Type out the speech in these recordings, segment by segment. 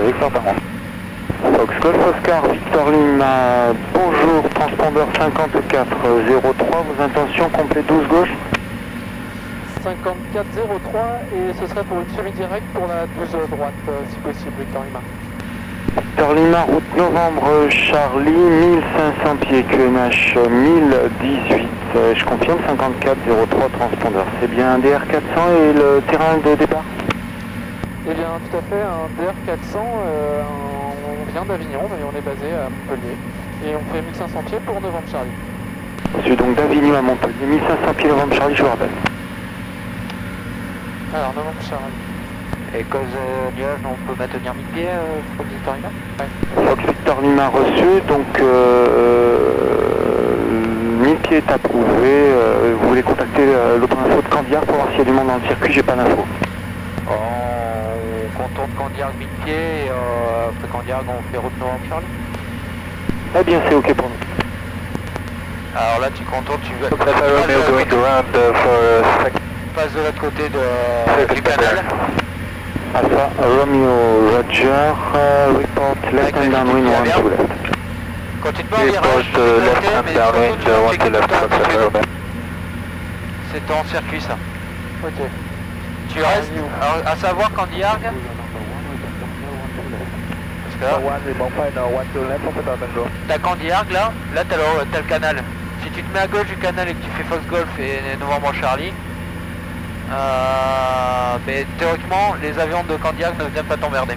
Victor Parent. Fox Golf Oscar, Victor Lima, bonjour, transpondeur 5403, vos intentions, complet 12 gauche. 5403 et ce serait pour une semi-directe pour la 12 droite, si possible, Victor Lima. Victor Lima, route novembre, Charlie, 1500 pieds, QNH 1018, je confirme 5403 transpondeur. C'est bien un DR400 et le terrain de départ? Eh bien, tout à fait, un DR400, on vient d'Avignon, mais on est basé à Montpellier. Et on fait 1500 pieds pour novembre Charlie. Je suis donc d'Avignon à Montpellier, 1500 pieds novembre Charlie, je vous rappelle. Alors, novembre Charlie. Et cause nuage, on peut maintenir 1000 pieds, Fox Victor Lima? Ouais. Fox Victor Lima reçu, donc 1000 pieds est approuvé. Vous voulez contacter l'autre info de Candiar pour voir s'il y a du monde dans le circuit, j'ai pas d'info. On contourne Candiargue 1000 pieds et après Candiargue on fait route novembre Charlie. Eh bien c'est ok pour nous. Alors là tu contournes, tu vas passe de l'autre côté du canal. Alpha Romeo Roger, report left and downwind 1 to left. Quand tu te mets en virage, c'est ton circuit ça. Ok. Tu restes, alors, à savoir Candiargue, parce que là, t'as Candiargue là t'as le canal. Si tu te mets à gauche du canal et que tu fais Fox Golf et novembre Charlie, mais théoriquement les avions de Candiargue ne viennent pas t'emmerder.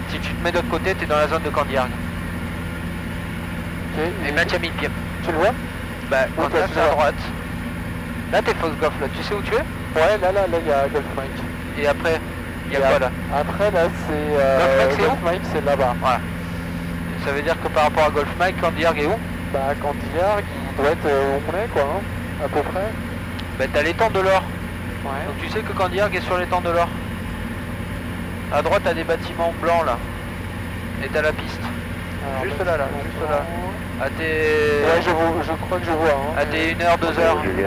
Si tu te mets de l'autre côté, t'es dans la zone de Candiargue. Ok. Et maintien 1000 pieds. Tu le vois? Bah, quand tu es à droite. Là, t'es Fox Golf, là. Tu sais où tu es? Ouais, là, il y a Golf Mike. Et après, il y a quoi là? Après, là, c'est... Golf Mike, c'est là-bas. Voilà. Ça veut dire que par rapport à Golf Mike, Candiargue est où? Bah, Candiargue, il doit être où on est, quoi, hein, à peu près. Bah, t'as l'étang de l'Or. Ouais. Donc tu sais que Candiargue est sur l'étang de l'Or. À droite, t'as des bâtiments blancs là. Et t'as la piste. Alors, Juste là, juste là. À tes... Ouais, je crois que je vois. Hein, à tes 1h, 2h. Ouais,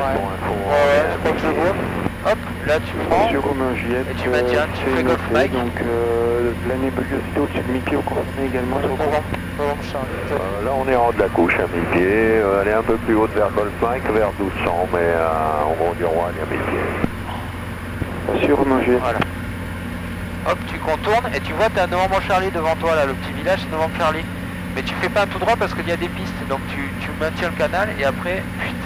je crois que je vois. Hop, là tu prends. Sur Romain Juliette, et tu maintiens, tu fais Golf Mike. Donc la nébulosité au-dessus de 1000 pieds, vous confirmez également sur le programme. Novembre Charlie. Là on est en haut de la couche à 1000 pieds, elle est un peu plus haute vers Golf Mike, vers 1200, mais en gros du roi elle est à 1000 pieds. Sur Romain Juliette. Voilà. Hop, tu contournes et tu vois t'as novembre Charlie devant toi là, le petit village c'est novembre Charlie. Mais tu fais pas un tout droit parce qu'il y a des pistes, donc tu maintiens le canal et après, fuite.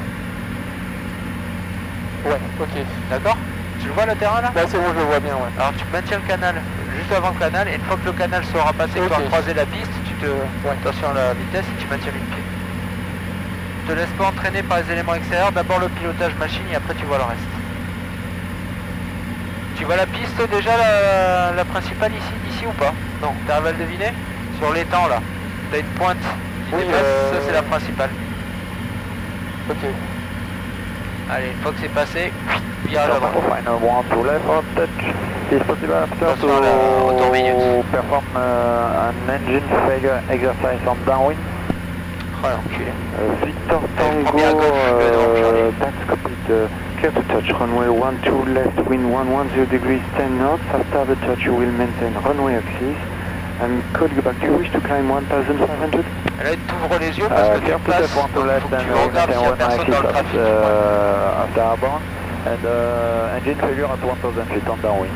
Ouais, ok. D'accord? Tu le vois le terrain là? Là c'est bon, je le vois bien, ouais. Alors tu maintiens le canal, juste avant le canal, et une fois que le canal sera passé, que tu auras croisé la piste, tu te... Ouais. Attention à la vitesse et tu maintiens 1000 pieds. Te laisse pas entraîner par les éléments extérieurs, d'abord le pilotage machine et après tu vois le reste. Tu vois la piste déjà, la principale ici ou pas? Non, t'arrives à le deviner? Sur l'étang là, t'as une pointe qui dépasse, ça c'est la principale. Ok. Allez, une fois que c'est passé, virage à droite. Final one to left on touch. Is possible after Attention à la tour minute. to perform an engine failure exercise on downwind? Oh l'enculé. Victor Allez, Tango, premier à gauche, that's copied. Clear to touch, runway 12 left, wind 110 degrees 10 knots. After the touch you will maintain runway axis. And call you back, you wish to climb 1500? Là, tu t'ouvres les yeux parce que tu passes, donc faut que tu regardes s'il n'y a personne dans le trafic. After abound and engine failure at 1000 feet on downwind.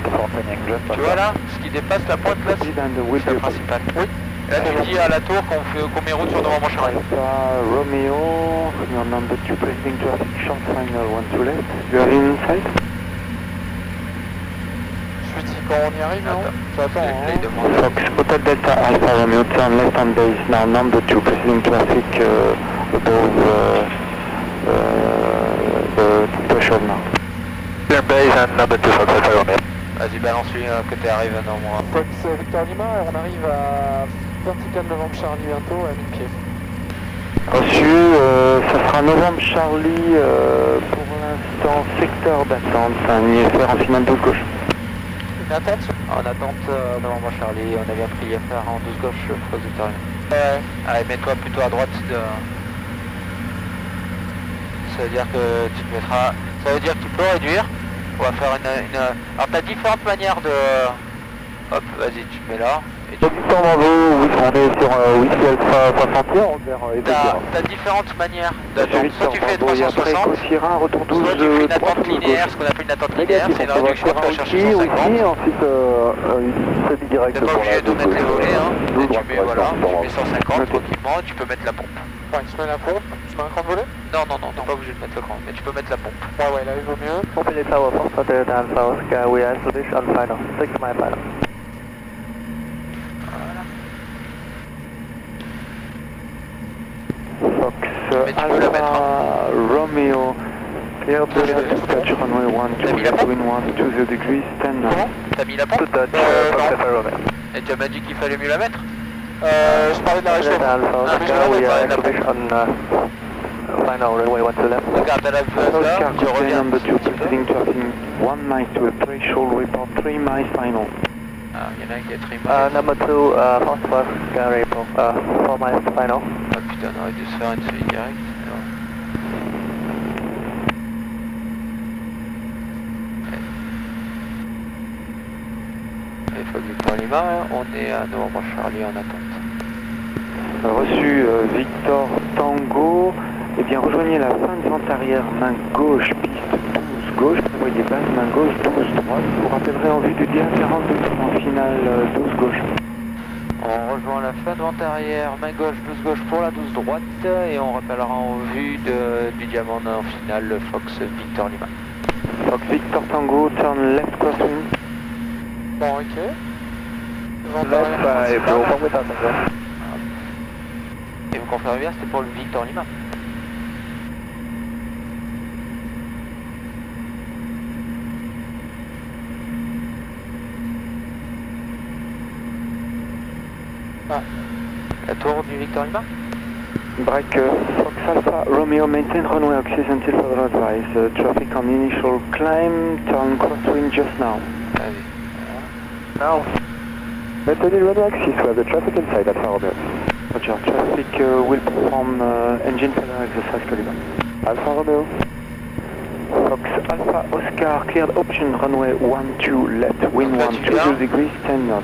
Tu vois là, ce qui dépasse la pointe là, c'est la principale. Oui. Là, tu dis à la tour qu'on met route sur novembre Charlie. Alpha Romeo, your number 2 pressing traffic, short final 1 to left. You are inside? Je dis quand on y arrive, non? J'attends, hein. Fox, Hotel Delta Alpha Romeo, turn left on base now, number 2 pressing traffic above the threshold now. Clear base and number 2 Fox Alpha Romeo. Vas-y, balance-lui que tu arrives à nombre. Fox Victor Lima, on arrive à vertical novembre Charlie bientôt à 1000 pieds. Reçu, ça sera novembre Charlie, pour l'instant secteur d'attente, un IFR en finale 12 gauche. Une attente? En attente, novembre Charlie, on a bien pris IFR en 12 gauche, Fox Victor. Ouais. Allez, mets-toi plutôt à droite de... Ça veut dire que tu te mettras... Ça veut dire que tu peux réduire. On va faire une... Alors t'as différentes manières Hop, vas-y, tu te mets là. Et tu... Victor Bravo, oui, on est sur Whisky Alpha 60, on vers T'as différentes manières d'attendre. Soit tu fais et après 360, Sierra, retour 12, soit tu fais une attente linéaire, ce qu'on appelle une attente linéaire, c'est une réduction, tu vas chercher 150. ensuite une direct T'es pas obligé de mettre les volets, hein. Et tu mets, voilà, tu mets 150 tranquillement, tu peux mettre la pompe. Ouais, tu mets la pompe, tu mets un cran de volet? Non, t'es pas obligé de mettre le cran, mais tu peux mettre la pompe. Ouais, là il vaut mieux. Open the tower for Delta Alpha Oscar, we are Swedish on final, 6 my final. Fox Mais tu peux la mettre, Alpha Romeo, clear the touch runway 12, wind 1, 20 degrees, 10 knots. T'as mis la pompe? Touch, Fox Alpha Romeo. Et tu m'as dit qu'il fallait mieux la mettre? Je parlais de la réchauffe. Delta Alpha Oscar, we are Swedish on final, runway 1 to left. Regarde, t'as la buzz là, Oscar, tu copy reviens. number 2, proceeding tracking 1 miles to a threshold, report 3 miles final. Ah, y'en a un qui est très Number 2, fast Oscar, report 4 miles final. Ah putain, on aurait dû se faire une suite directe. Il faut du Victor Lima, on est à Novembre Charlie en attente. Reçu Victor Tango. Eh bien, rejoignez la fin de vente arrière, main gauche, piste 12 gauche, prévoyez base, main gauche, 12 droite. Vous rappellerez en vue du DA42 en finale 12 gauche. On rejoint la fin de vente arrière, main gauche, 12 gauche pour la 12 droite et on rappellera en vue du diamant en finale le Fox Victor Lima. Fox Victor Tango, turn left crosswind. Bon, ok. Left by Bro, Et vous confirmez bien, c'était pour le Victor Lima. Ah. La tour du Victor Lima. Break Fox Alpha Romeo, maintain runway axis until further advice. Traffic on initial climb, turn crosswind just now. Allez. Now. Maintain runway axis, we have the traffic inside Alpha Romeo. Roger, traffic will perform engine failure exercise caliber. Alpha Romeo. Fox Alpha Oscar, cleared option runway 12 left, wind 1, 20 degrees, 10 knots.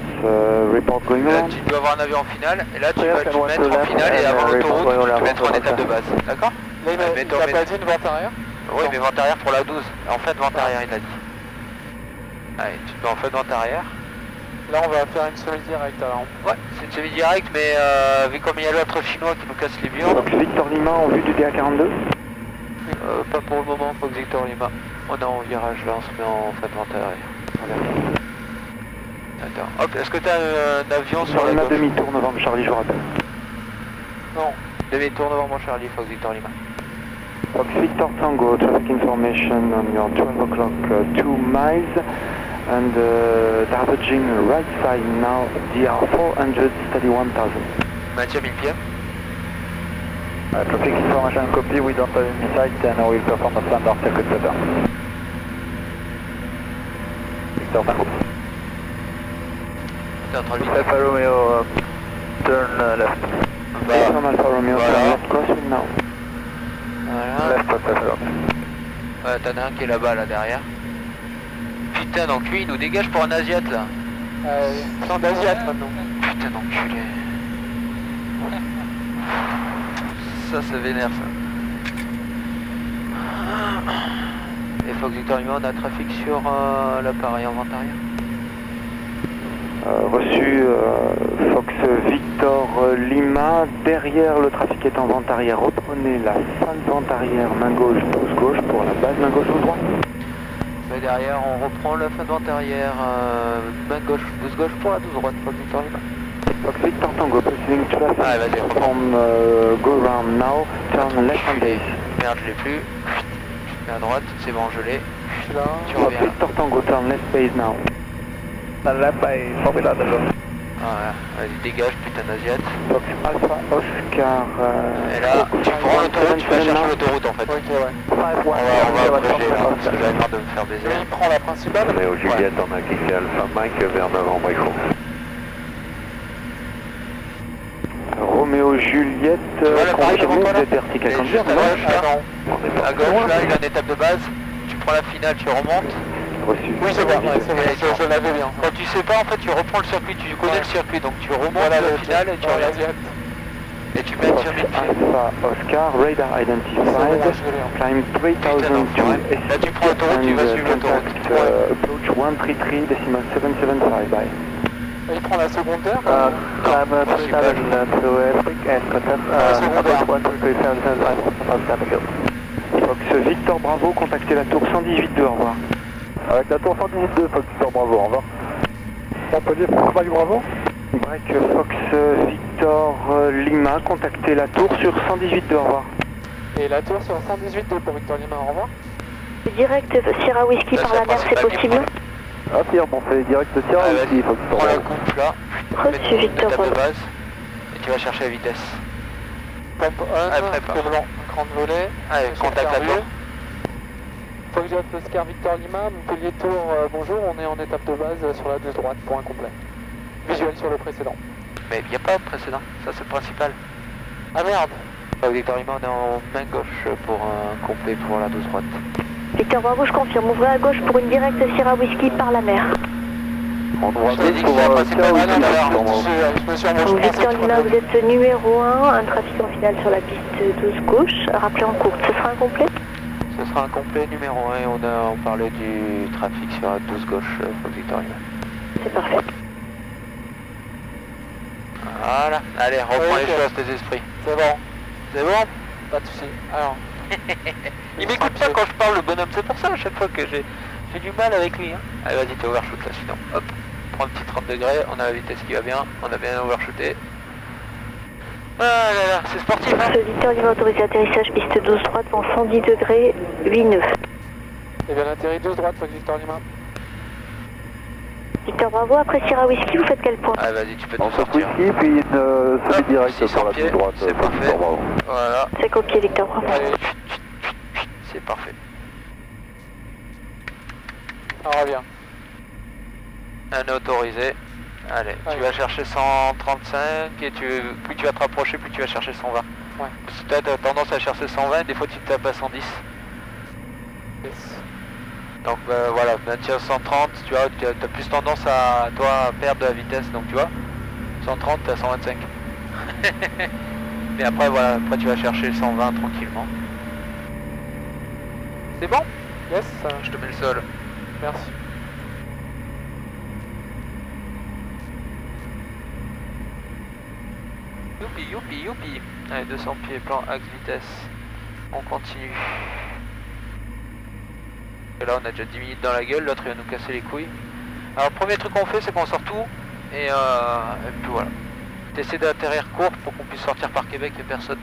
Report going Là, on. tu dois avoir un avion en finale, et là tu vas te mettre en finale et avant l'autoroute, tu te mettre en étape de base. D'accord? Là, il a pas dit une vente arrière? Oui, mais vente arrière pour la 12. En fait, vente arrière, il a dit. Allez, tu te mets en fait vente arrière. Là, on va faire une semi-directe alors. Ouais, c'est une semi-direct, mais vu comme il y a l'autre chinois qui nous casse les bions. Fox Victor Lima en vue du DA42. Pas pour le moment, Fox Victor Lima. On est en virage là, on se met en fait vente arrière. Attends, hop, est-ce que t'as un avion sur la Lima gauche? demi-tour Novembre Charlie, je vous rappelle. Non, demi-tour Novembre Charlie, Fox Victor Lima. Fox Victor Tango, traffic information on your 12 o'clock 2 miles and diverging right side now, DR 400, steady 1000. Maintien 1000 pieds. Traffic information copy, we don't have any sight and we'll perform a standard circuit pattern. Victor Tango. T'es en train de vite. Alpha Romeo, turn left. Bah, Alpha Romeo, voilà. turn left crosswind now. voilà. Left Alpha. Ouais, t'en as un qui est là-bas, là, derrière. Putain d'enculé, il nous dégage pour un Asiate, là. Plan d'Asiate maintenant. Putain d'enculé. Ça, c'est vénère, ça. Et Fox Victor Lima, on a trafic sur l'appareil en vente arrière. Reçu Fox Victor Lima, derrière le trafic est en vente arrière, reprenez la fin de vente arrière, main gauche, 12 gauche pour la base, main gauche ou droite. Mais derrière, on reprend la fin de vente arrière, main gauche, 12 gauche pour la 12 droite, Fox Victor Lima. Fox Victor Tango, proceeding to left, Ah, vas-y, from go round now, turn left on base. Merde, je l'ai plus. Je mets à droite, c'est bon, je l'ai. Je suis là. Tu Fox reviens là. Victor Tango, turn left base now. Left base, Formula Delta. Ah, ouais, vas-y, dégage, putain d'Asiate. Fox Alpha Oscar. Et là, tu prends l'autoroute, tu vas chercher l'autoroute en fait. Ok, ouais. On va abréger là, parce que j'avais marre de me faire baiser. Il prend la principale. On est au Juliette, on a quitté Alpha Mike vers Novembre Echo. Roméo Juliette, vois l'appareil devant confirmé, toi, vous là êtes vertical Juste conduire, à non? gauche, là. Non. À gauche, là, il a une étape de base. Tu prends la finale, tu remontes. Reçu. Oui, c'est bon, ouais, c'est bon, je l'avais bien. Quand tu sais pas, en fait, tu reprends le circuit, tu connais le circuit, donc tu remontes Voilà le final et tu voilà, regardes. Et tu mets sur mid pied. Alpha Oscar, radar identified, climb 3002 Là, tu prends l'autoroute, tu vas suivre l'autoroute. Approach 133.775, bye. Il prend la secondaire. Climb 3002 and contact approach 133.775, Fox Victor Bravo, contactez la tour 118.2, au revoir. Avec la tour 118.2, Fox Victor Bravo, au revoir. Montpellier, Fox Bravo. Break Fox Victor Lima, contactez la tour sur 118.2, au revoir. Et la tour sur 118.2 pour Victor Lima, au revoir. Direct Sierra Whisky par la mer, c'est possible? Affirme, on fait direct Sierra Whisky, Fox Victor Prends la Bravo. coupe là, Reçu Victor l'étape de Bravo. base, et tu vas chercher la vitesse. Pompe 1, Allez, prépare. blanc, grande volée. Allez, contact la tour. Faut que j'aille Oscar Victor Lima, Montpellier Tour, bonjour, on est en étape de base sur la 12 droite, point complet. Visuel sur le précédent. Mais il n'y a pas de précédent, ça c'est le principal. Ah merde. Victor Lima, on est en main gauche pour un complet pour la 12 droite. Victor Bravo, je confirme. Ouvrez à gauche pour une directe Sierra Whisky par la mer. On doit Je t'ai dit que pour c'est la principale, Sierra ah non, Whisky, alors, Fox Bravo. Je me suis embauché. Victor Lima, vous êtes numéro 1, un trafic en finale sur la piste 12 gauche. Rappelez en courte, ce sera un complet? Ce sera un complet numéro 1 et on parlait du trafic sur la 12 gauche, Fox Victor Lima. C'est parfait. Voilà, allez, reprends Ok. les choses, tes esprits. C'est bon, C'est bon? pas de soucis. Alors, Il m'écoute pas quand je parle, le bonhomme, c'est pour ça à chaque fois que j'ai du mal avec lui. Hein. Allez, vas-y, t'es overshoot là, sinon. Hop, prends un petit 30 degrés, on a la vitesse qui va bien, on a bien overshooté. Ah là là, c'est sportif, hein. Victor Lima autorisé atterrissage piste 12 droite, vent 110 degrés, 8 nœuds. et bien atterri 12 droite, faut que Victor Lima. Victor Bravo, après Sierra Whisky, vous faites quel point? Allez, vas-y, tu peux On te sort sortir. Whisky, puis une celui Hop, direct 600 sur la pieds, toute droite, c'est Fox parfait. Victor Bravo. Voilà, C'est copié Victor Bravo. Allez, c'est parfait. on revient. Un autorisé. Allez, Allez. tu vas chercher 135 et plus tu vas te rapprocher, plus tu vas chercher 120. Ouais. Parce que tu as tendance à chercher 120, des fois tu te tapes à 110. Yes. Donc voilà, maintien 130, tu vois, tu as plus tendance à toi à perdre de la vitesse, donc tu vois, 130 t'es à 125. Mais après voilà, après tu vas chercher 120 tranquillement. C'est bon? Yes, Je te mets le sol. merci. Youpi, youpi, youpi. Allez, 200 pieds, plan axe vitesse. On continue. Et là on a déjà 10 minutes dans la gueule, l'autre il va nous casser les couilles. Alors le premier truc qu'on fait c'est qu'on sort tout et puis voilà. T'essaies d'atterrir court pour qu'on puisse sortir par Québec et personne.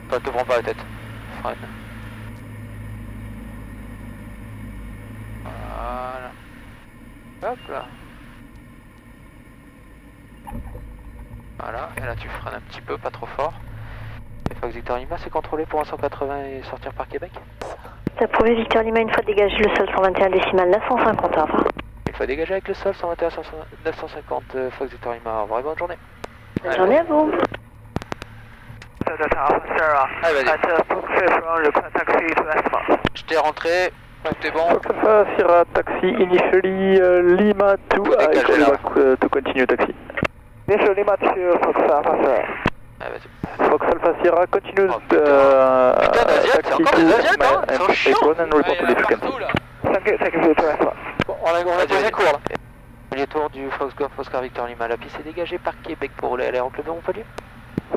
Enfin, te prends pas la tête. Freine. Voilà. Hop là. Voilà, et là tu freines un petit peu, pas trop fort. Et Fox Victor Lima, c'est contrôlé pour un 180 et sortir par Québec. Ça prouvé Victor Lima, une fois dégagé le sol 121 décimal 950, au revoir. Il faut dégager avec le sol 121 950 Fox Victor Lima. Au revoir et bonne journée. Bonne journée à vous. Allez, vas-y. Je t'ai rentré, tout est bon. Alpha Sierra Taxi initially Lima to dégager, là. to continue taxi. Initial Lima to Fox Alpha Sierra. Allez, vas-y. Fox Alpha Sierra continues Oh, putain, d'Asiates, c'est encore des Asiates, hein. Ils sont chiants. and report to the frequency. Thank you for your transfer. Bon, on a posé court là. Les tours du Fox Golf Oscar Victor Lima. La piste est dégagée par Québec pour rouler à l'aéroclub de Montpellier.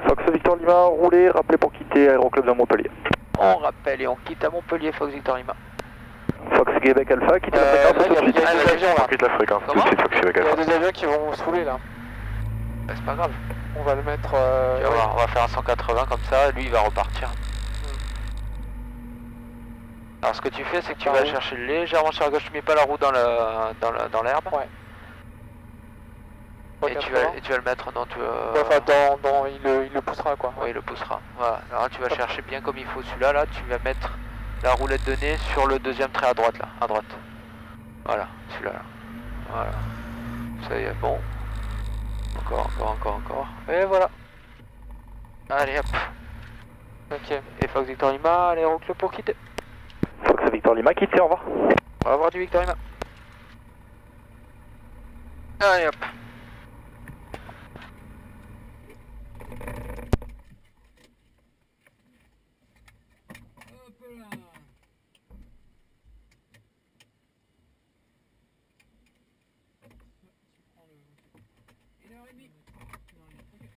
Fox Victor Lima, roulez, rappelez pour quitter Aéroclub de Montpellier. On rappelle et on quitte à Montpellier Fox Victor Lima. Fox Québec Alpha, quittez la là, fréquence tout de il y suite. a des avions là. Quitte la fréquence tout de Comment suite, Fox Québec Il y a Alpha. des avions qui vont se rouler là. Bah, c'est pas grave. On va le mettre. Tu vas ouais. voir, on va faire un 180 comme ça, lui il va repartir. Alors ce que tu fais c'est que tu Par vas où chercher légèrement sur la gauche, tu mets pas la roue dans l'herbe. Ouais. Et tu vas le mettre dans Enfin, il le poussera quoi. Oui, il le poussera. Voilà. Alors tu vas chercher bien comme il faut celui-là, là, tu vas mettre la roulette de nez sur le deuxième trait à droite là, à droite. Voilà, celui-là. Là. Voilà. Ça y est, bon. Encore. Et voilà. Allez hop. Ok. Et Fox Victor Lima, allez Aéroclub pour quitter. Fox Victor Victor Lima, quittez, au revoir. Au revoir du Victor Lima. Allez hop. Une heure et demie.